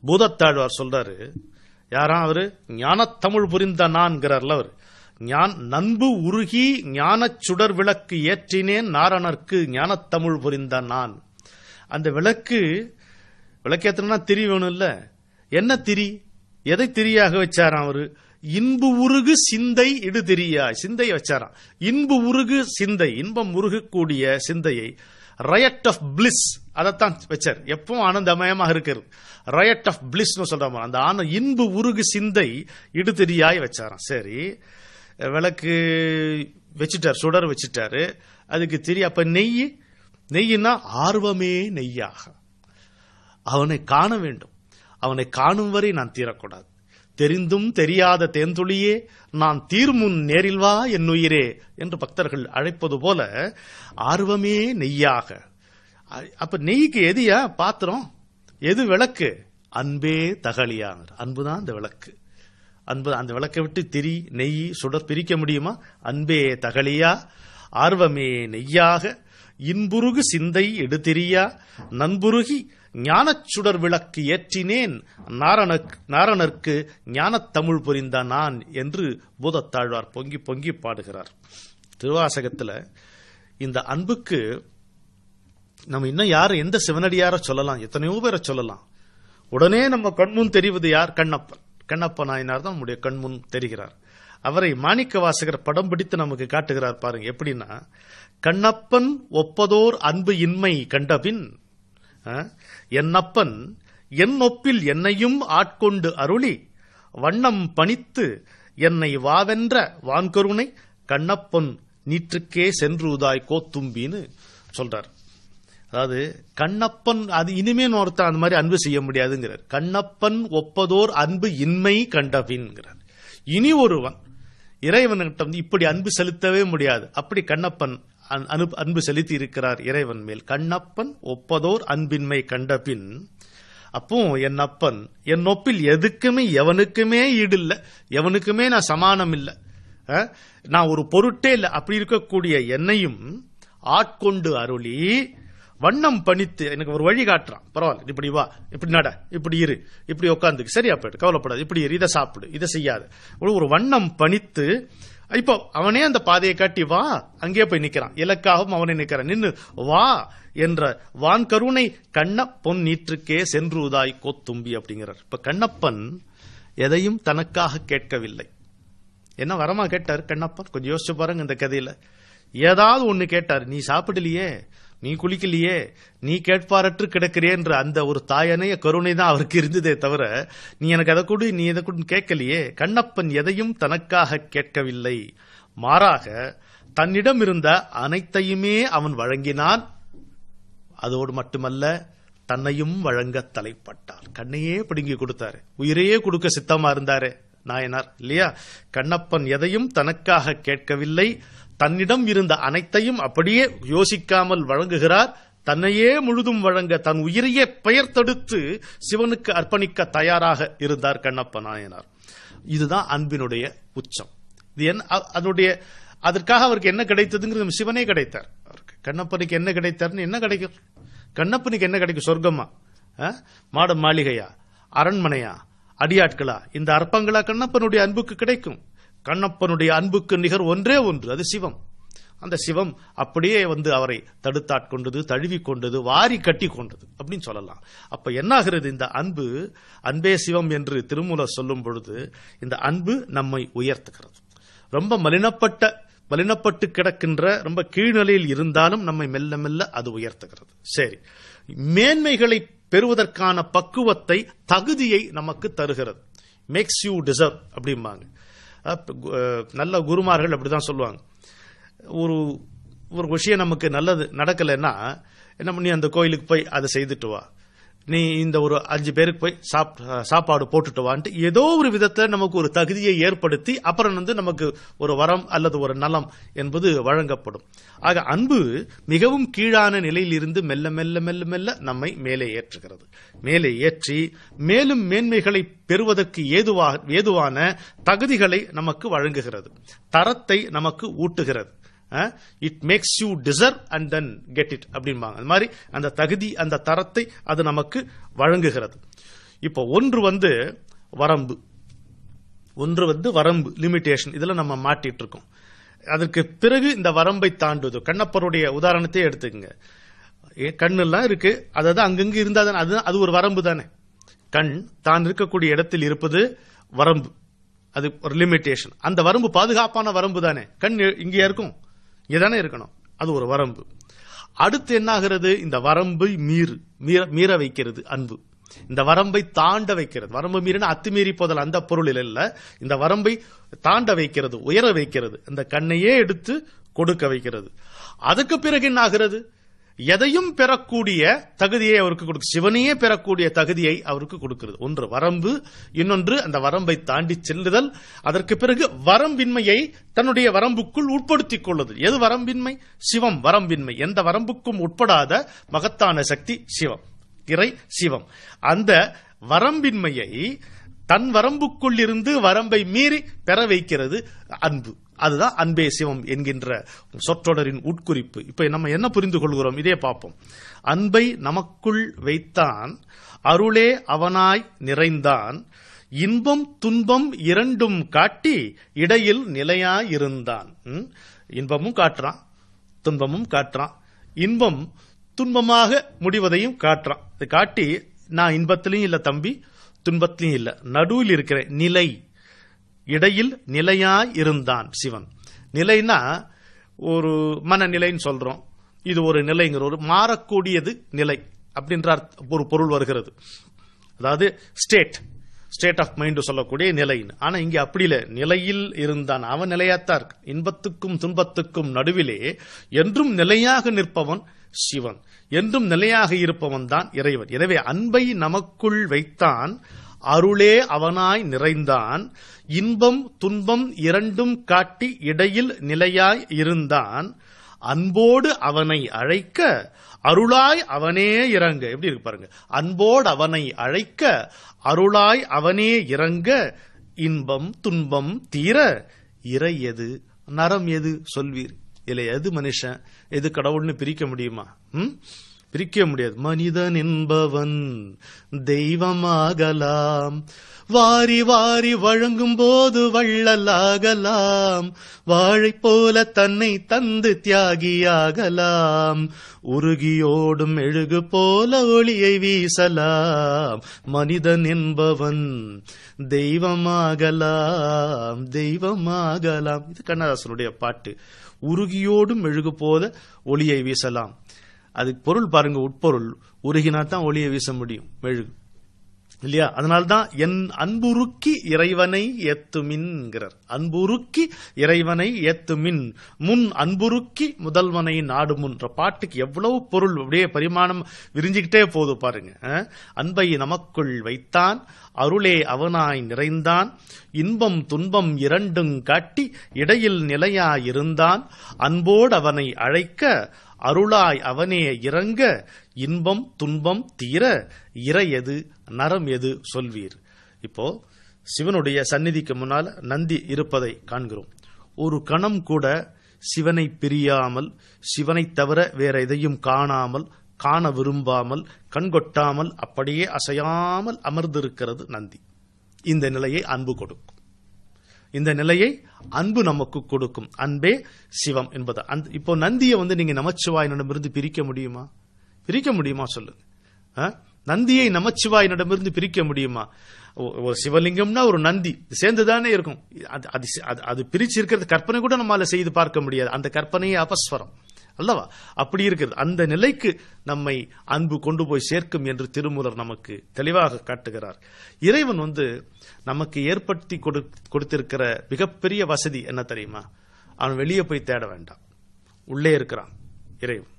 பூதத்தாழ்வார் சொல்றாரு. யாரா அவரு? ஞானத்தமிழ் புரிந்த நான்கிறார்ல அவர். நண்பு உருகி ஞானச் சுடர் விளக்கு ஏற்றினேன் நாரணர்க்கு ஞானத்தமிழ் புரிந்த நான். அந்த விளக்கேற்றனா திரி வேணும் இல்ல? என்ன திரி? எதை திரியாக வச்சாராம் அவரு? இன்பு உருகு சிந்தை இடு திரியாய். சிந்தையை வச்சாராம். இன்பு உருகு சிந்தை, இன்பம் உருகக்கூடிய சிந்தையை, ரயட் ஆஃப் பிளிஸ் அதைத்தான் வச்சார். எப்பவும் ஆனந்தமயமாக இருக்கிறது. ரயட் ஆஃப் பிளிஸ் சொல்றாங்க. அந்த இன்பு உருகு சிந்தை இடு திரியாய் வச்சாராம். சரி, விளக்கு வச்சுட்டார், சுடர் வச்சுட்டாரு. அதுக்கு திரி. அப்ப நெய்யினா ஆர்வமே நெய்யாக. அவனை காண வேண்டும். அவனை காணும் வரை நான் தீரக்கூடாது. தெரிந்தும் தெரியாத தேந்துளியே நான் தீர்முன் நேரில் வா என் உயிரே என்று பக்தர்கள் அழைப்பது போல ஆர்வமே நெய்யாக. அப்ப நெய்க்கு எதியா பாத்திரம்? எது விளக்கு? அன்பே தகலியாங்க. அன்புதான் அந்த விளக்கு. அன்பு. அந்த விளக்கை விட்டு திரி நெய் சுடர் பிரிக்க முடியுமா? அன்பே தகலியா ஆர்வமே நெய்யாக இன்புருகு சிந்தை எடுத்திரியா நண்புருகி ஞானச் சுடர் விளக்கு ஏற்றினேன் நாரணர்க்கு ஞானத்தமிழ் புரிந்த நான் என்று பூதத்தாழ்வார் பொங்கி பொங்கி பாடுகிறார். திருவாசகத்துல இந்த அன்புக்கு நம்ம இன்னும் யார், எந்த சிவனடியார சொல்லலாம்? எத்தனையோ பேரை சொல்லலாம். உடனே நம்ம கண்முன் தெரிவது யார்? கண்ணப்பன். கண்ணப்ப நாயனார் தான் நம்முடைய கண்முன் தெரிகிறார். அவரை மாணிக்க வாசகர் படம் பிடித்து நமக்கு காட்டுகிறார். பாருங்க எப்படின்னா, கண்ணப்பன் ஒப்பதோர் அன்பு இன்மை கண்டபின் என்னப்பன் என் ஒப்பில் என்னையும் ஆட்கொண்டு அருளி வண்ணம் பணித்து என்னை வாவென்ற வான்கருணை கண்ணப்பன் நீற்றுக்கே சென்றுதாய் கோத்தும்பின்னு சொல்றார். அதாவது கண்ணப்பன், அது இனிமே ஒருத்தர் அந்த மாதிரி அன்பு செய்ய முடியாதுங்கிறார். கண்ணப்பன் ஒப்பதோர் அன்பு இன்மை கண்டபின்கிறார். இனி ஒருவன் இறைவனிடம் இப்படி அன்பு செலுத்தவே முடியாது. அப்படி கண்ணப்பன் அன்பு செலுத்தி இருக்கிறார் இறைவன் மேல். கண்ணப்பன் ஒப்பதோர் அன்பின்மை கண்டபின். அப்போ என் அப்பன் என் ஒப்பில் எதுக்குமே எவனுக்குமே ஈடு இல்லை, எவனுக்குமே நான் சமானம் இல்லை, நான் ஒரு பொருட்டே இல்லை. அப்படி இருக்கக்கூடிய என்னையும் ஆட்கொண்டு அருளி வண்ணம் பணித்து எனக்கு ஒரு வழி காட்டுறான். பரவாயில்ல, இப்படி வா, இப்படி நட, இப்படி இரு, இப்படி உட்காந்து சரியா போயிட்டு கவலைப்படாது, இப்படி இரு, இதை சாப்பிடு, இதை செய்யாது, ஒரு வண்ணம் பணித்து இப்போ அவனே அந்த பாதையை காட்டி வா, அங்கே போய் நிக்கிறான். இலக்காகவும் அவனை நிக்கிறான். நின்னு வா என்ற வான் கருணை கண்ணப்பன் நீற்றுக்கே சென்றுதாய் கோத்தும்பி அப்படிங்கிறார். இப்ப கண்ணப்பன் எதையும் தனக்காக கேட்கவில்லை. என்ன வரமா கேட்டார் கண்ணப்பன்? கொஞ்சம் யோசிச்சு பாருங்க. இந்த கதையில ஏதாவது ஒண்ணு கேட்டார். நீ சாப்பிடலையே, நீ குளிக்கலையே, நீ கேட்பாரற்று கிடக்கிறே என்ற அந்த ஒரு தாயனைய கருணை தான் அவருக்கு இருந்ததே தவிர, நீ எனக்கு அதை கொடு, நீ எதை கொடு கேட்கலையே. கண்ணப்பன் எதையும் தனக்காக கேட்கவில்லை. மாறாக தன்னிடம் இருந்த அனைத்தையுமே அவன் வழங்கினான். அதோடு மட்டுமல்ல, தன்னையும் வழங்க தலைப்பட்டார். கண்ணையே பிடுங்கி கொடுத்தாரு, உயிரையே கொடுக்க சித்தமா இருந்தாரு நாயனார் இல்லையா? கண்ணப்பன் எதையும் தனக்காக கேட்கவில்லை. தன்னிடம் இருந்த அனைத்தையும் அப்படியே யோசிக்காமல் வழங்குகிறார். தன்னையே முழுதும் வழங்க, தன் உயிரையே பெயர் தடுத்து சிவனுக்கு அர்ப்பணிக்க தயாராக இருந்தார் கண்ணப்ப நாயனார். இதுதான் அன்பினுடைய உச்சம். இது அதனுடைய அதற்காக அவருக்கு என்ன கிடைத்ததுங்கிறது சிவனே கிடைத்தார். அவருக்கு கண்ணப்பனுக்கு என்ன கிடைத்தார்னு என்ன கிடைக்கும்? கண்ணப்பனுக்கு என்ன கிடைக்கும்? சொர்க்கமா, மாட மாளிகையா, அரண்மனையா, அடியாட்களா? இந்த அர்ப்பங்களா கண்ணப்பனுடைய அன்புக்கு கிடைக்கும்? கண்ணப்பனுடைய அன்புக்கு நிகர் ஒன்றே ஒன்று, அது சிவம். அந்த சிவம் அப்படியே வந்து அவரை தடுத்தாட்கொண்டது, தழுவி கொண்டது, வாரி கட்டி கொண்டது அப்படின்னு சொல்லலாம். அப்ப என்ன ஆகிறது? இந்த அன்பு, அன்பே சிவம் என்று திருமூலர் சொல்லும் பொழுது இந்த அன்பு நம்மை உயர்த்துகிறது. ரொம்ப மலினப்பட்டு கிடக்கின்ற, ரொம்ப கீழ்நிலையில் இருந்தாலும் நம்மை மெல்ல மெல்ல அது உயர்த்துகிறது. சரி, மேன்மைகளை பெறுவதற்கான பக்குவத்தை, தகுதியை நமக்கு தருகிறது. மேக்ஸ் யூ டிசர்வ் அப்படிம்பாங்க. நல்ல குருமார்கள் அப்படிதான் சொல்லுவாங்க. ஒரு விஷயம் நமக்கு நல்லது நடக்கலைன்னா என்ன பண்ணி, அந்த கோயிலுக்கு போய் அதை செய்துட்டு வா, நீ இந்த ஒரு 5 பேருக்கு போய் சாப்பாடு போட்டுட்டு வான்ட்டு ஏதோ ஒரு விதத்தில் நமக்கு ஒரு தகுதியை ஏற்படுத்தி அப்புறம் நமக்கு ஒரு வரம் அல்லது ஒரு நலம் என்பது வழங்கப்படும். ஆக அன்பு மிகவும் கீழான நிலையில் இருந்து மெல்ல மெல்ல மெல்ல மெல்ல நம்மை மேலே ஏற்றுகிறது. மேலே ஏற்றி மேலும் மேன்மைகளை பெறுவதற்கு ஏதுவான தகுதிகளை நமக்கு வழங்குகிறது, தரத்தை நமக்கு ஊட்டுகிறது. It makes you deserve and then get it அப்படிம்பாங்க. அது மாதிரி அந்த தகுதி, அந்த தரத்தை அது நமக்கு வழங்குகிறது. இப்போ ஒன்று வரம்பு, வரம்பு லிமிடேஷன். இதுல நம்ம மாட்டிட்டு இருக்கோம். அதற்கு பிறகு இந்த வரம்பை தாண்டுவது. கண்ணப்பருடைய உதாரணத்தை எடுத்துக்கங்க. கண்ணு எல்லாம் இருக்கு, அதாவது அங்கங்க இருந்தா அது ஒரு வரம்பு தானே. கண் தான் இருக்கக்கூடிய இடத்தில் இருப்பது வரம்பு, அது ஒரு லிமிடேஷன். அந்த வரம்பு பாதுகாப்பான வரம்பு தானே. கண் இங்கே இருக்கும், இங்கதானே இருக்கணும், அது ஒரு வரம்பு. அடுத்து என்ன ஆகிறது? இந்த வரம்பை மீற வைக்கிறது அன்பு. இந்த வரம்பை தாண்ட வைக்கிறது. வரம்பு மீறின அத்துமீறி போதல் அந்த பொருளில் இல்ல, இந்த வரம்பை தாண்ட வைக்கிறது, உயர வைக்கிறது, இந்த கண்ணையே எடுத்து கொடுக்க வைக்கிறது. அதுக்கு பிறகு என்ன ஆகிறது? எதையும் பெறக்கூடிய தகுதியை அவருக்கு கொடுக்க, சிவனையே பெறக்கூடிய தகுதியை அவருக்கு கொடுக்கிறது. ஒன்று வரம்பு, இன்னொன்று அந்த வரம்பை தாண்டி செல்லுதல். அதற்கு பிறகு வரம்பின்மையை தன்னுடைய வரம்புக்குள் உட்படுத்திக் கொள்ளுதல். எது வரம்பின்மை? சிவம் வரம்பின்மை. எந்த வரம்புக்கும் உட்படாத மகத்தான சக்தி சிவம், இறை சிவம். அந்த வரம்பின்மையை தன் வரம்புக்குள் இருந்து வரம்பை மீறி பெற வைக்கிறது அன்பு. அதுதான் அன்பே சிவம் என்கின்ற சொற்றொடரின் உட்குறிப்பு. இப்ப நம்ம என்ன புரிந்து கொள்கிறோம்? இதே பார்ப்போம். அன்பை நமக்குள் வைத்தான், அருளே அவனாய் நிறைந்தான், இன்பம் துன்பம் இரண்டும் காட்டி இடையில் நிலையாயிருந்தான். இன்பமும் காட்டுறான், துன்பமும் காட்டுறான். இன்பம் துன்பமாக முடிவதையும் காட்டுறான். இதை காட்டி நான் இன்பத்திலையும் இல்ல தம்பி, துன்பத்திலையும் இல்ல, நடுவில் இருக்கிற நிலை, இடையில் நிலையாய் இருந்தான் சிவன். நிலைனா ஒரு மனநிலைன்னு சொல்றோம், இது ஒரு நிலைங்கிற ஒரு மாறக்கூடியது நிலை அப்படின்ற ஒரு பொருள் வருகிறது. அதாவது ஸ்டேட் ஆஃப் மைண்ட் சொல்லக்கூடிய நிலைன்னு. ஆனா இங்க அப்படி இல்ல, நிலையில் இருந்தான், அவன் நிலையாத்தான் இருக்கு. இன்பத்துக்கும் துன்பத்துக்கும் நடுவிலே என்றும் நிலையாக நிற்பவன் சிவன், என்றும் நிலையாக இருப்பவன் தான் இறைவன். எனவே அன்பை நமக்குள் வைத்தான், அருளே அவனாய் நிறைந்தான், இன்பம் துன்பம் இரண்டும் காட்டி இடையில் நிலையாய் இருந்தான், அன்போடு அவனை அழைக்க அருளாய் அவனே இறங்க. எப்படி இருக்கு பாருங்க. அன்போடு அவனை அழைக்க அருளாய் அவனே இறங்க, இன்பம் துன்பம் தீர இறை எது நரம் எது சொல்வீர். இல்ல எது மனுஷன் எது கடவுள்னு பிரிக்க முடியுமா? பிரிக்க முடியாது. மனிதன் என்பவன் தெய்வமாகலாம், வாரி வாரி வழங்கும் போது வள்ளலாகலாம், வாழை போல தன்னை தந்து தியாகியாகலாம், உருகியோடும் மெழுகு போல ஒளியை வீசலாம். மனிதன் என்பவன் தெய்வமாகலாம், தெய்வமாகலாம். இது கண்ணதாசனுடைய பாட்டு. உருகியோடும் மெழுகு போல ஒளியை வீசலாம். அதுக்கு பொருள் பாருங்க, உட்பொருள். உருகினா தான் ஒளியை வீச முடியும், மெழுகு இல்லையா? அதனால்தான் என் அன்புருக்கி இறைவனை ஏத்துமின்கிறார். அன்புருக்கி இறைவனை ஏத்துமின், முன் அன்புருக்கி முதல்வனை நாடுமுன்ற பாட்டுக்கு எவ்வளவு பொருள், அப்படியே பரிமாணம் விரிஞ்சுக்கிட்டே போது பாருங்க. அன்பை நமக்குள் வைத்தான், அருளே அவனாய் நிறைந்தான், இன்பம் துன்பம் இரண்டும் காட்டி இடையில் நிலையாயிருந்தான், அன்போடு அவனை அழைக்க அருளாய் அவனே இறங்க, இன்பம் துன்பம் தீர இறை எது நரம் எது சொல்வீர். இப்போ சிவனுடைய சந்நிதிக்கு முன்னால் நந்தி இருப்பதை காண்கிறோம். ஒரு கணம் கூட சிவனை பிரியாமல், சிவனை தவிர வேற எதையும் காணாமல், காண விரும்பாமல், கண்கொட்டாமல் அப்படியே அசையாமல் அமர்ந்திருக்கிறது நந்தி. இந்த நிலையை அன்பு கொடுக்கும். இந்த நிலையை அன்பு நமக்கு கொடுக்கும். அன்பே சிவம் என்பது. இப்போ நந்தியை நீங்க நமச்சிவாயினிடமிருந்து பிரிக்க முடியுமா? பிரிக்க முடியுமா சொல்லுங்க. நந்தியை நமச்சிவாயினிடமிருந்து பிரிக்க முடியுமா? ஒரு சிவலிங்கம்னா ஒரு நந்தி சேர்ந்துதானே இருக்கும். அது பிரிச்சு இருக்கிறது கற்பனை கூட நம்மால செய்து பார்க்க முடியாது. அந்த கற்பனையே அபஸ்வரம் அல்லவா? அப்படி இருக்கிறது. அந்த நிலைக்கு நம்மை அன்பு கொண்டு போய் சேர்க்கும் என்று திருமூலர் நமக்கு தெளிவாக காட்டுகிறார். இறைவன் நமக்கு ஏற்படுத்தி கொடுத்திருக்கிற மிகப்பெரிய வசதி என்ன தெரியுமா? அவன் வெளியே போய் தேட வேண்டாம், உள்ளே இருக்கிறான் இறைவன்.